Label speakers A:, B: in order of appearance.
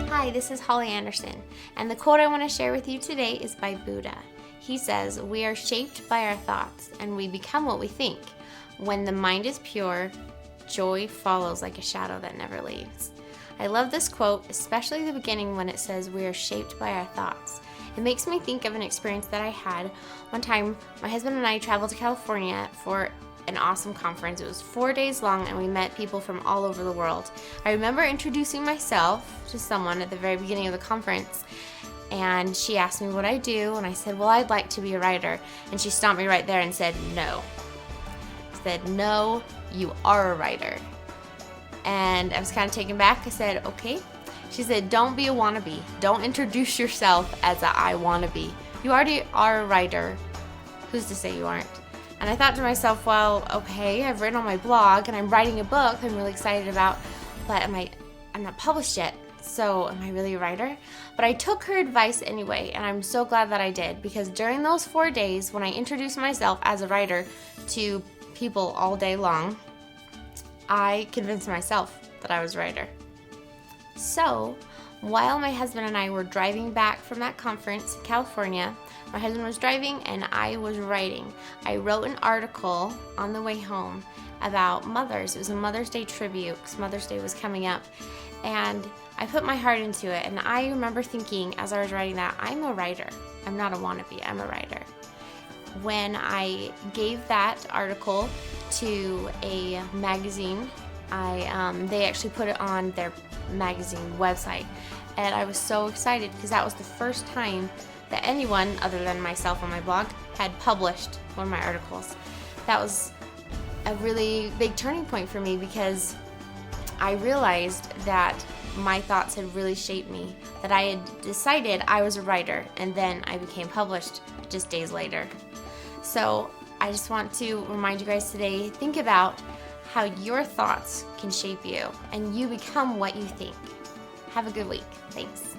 A: Hi, this is Holly Anderson, and the quote I want to share with you today is by Buddha. He says, "We are shaped by our thoughts, and we become what we think. When the mind is pure, joy follows like a shadow that never leaves." I love this quote, especially the beginning when it says we are shaped by our thoughts. It makes me think of an experience that I had. One time, my husband and I traveled to California for an awesome conference. It was 4 days long, and we met people from all over the world. I remember introducing myself to someone at the very beginning of the conference, and she asked me what I do, and I said, well, I'd like to be a writer. And she stopped me right there and said, no. Said, no, you are a writer. And I was kind of taken back. I said, okay. She said, don't be a wannabe. Don't introduce yourself as a I wanna be. You already are a writer. Who's to say you aren't? And I thought to myself, well, okay, I've written on my blog and I'm writing a book I'm really excited about, but I'm not published yet. So am I really a writer? But I took her advice anyway, and I'm so glad that I did, because during those 4 days when I introduced myself as a writer to people all day long, I convinced myself that I was a writer. So while my husband and I were driving back from that conference in California, my husband was driving and I was writing. I wrote an article on the way home about mothers. It was a Mother's Day tribute because Mother's Day was coming up. And I put my heart into it. And I remember thinking as I was writing that, I'm a writer. I'm not a wannabe, I'm a writer. When I gave that article to a magazine, they actually put it on their magazine website. And I was so excited because that was the first time that anyone other than myself on my blog had published one of my articles. That was a really big turning point for me because I realized that my thoughts had really shaped me, that I had decided I was a writer, and then I became published just days later. So I just want to remind you guys today, think about how your thoughts can shape you and you become what you think. Have a good week. Thanks.